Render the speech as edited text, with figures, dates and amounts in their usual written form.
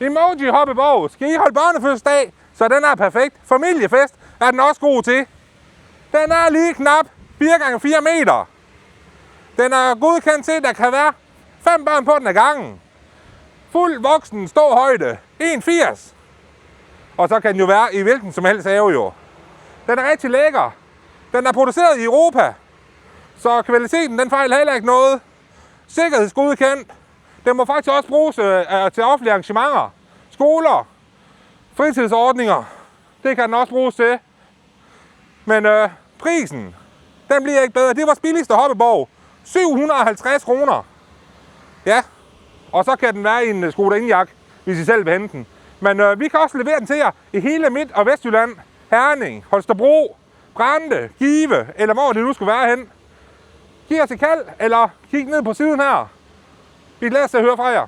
Emoji hoppeborg. Skal I holde børnefødselsdag, så den er perfekt. Familiefest er den også god til. Den er lige knap 4x4 meter. Den er godkendt til, at der kan være 5 børn på den ad gangen. Fuld voksen ståhøjde 1,80. Og så kan den jo være i hvilken som helst have jo. Den er rigtig lækker. Den er produceret i Europa. Så kvaliteten den fejler heller ikke noget. Sikkerhedsgodkendt. Den må faktisk også bruges til offentlige arrangementer. Skoler. Fritidsordninger. Det kan den også bruges til. Men prisen, den bliver ikke bedre. Det var vores billigste hoppeborg. 750 kroner. Ja. Og så kan den være i en Skoda Enyaq, hvis I selv vil hente den. Men vi kan også levere den til jer i hele Midt- og Vestjylland. Herning, Holstebro, Brande, Give, eller hvor det nu skulle være hen. Giv os et kald, eller kig ned på siden her. Vi glæder os til at høre fra jer.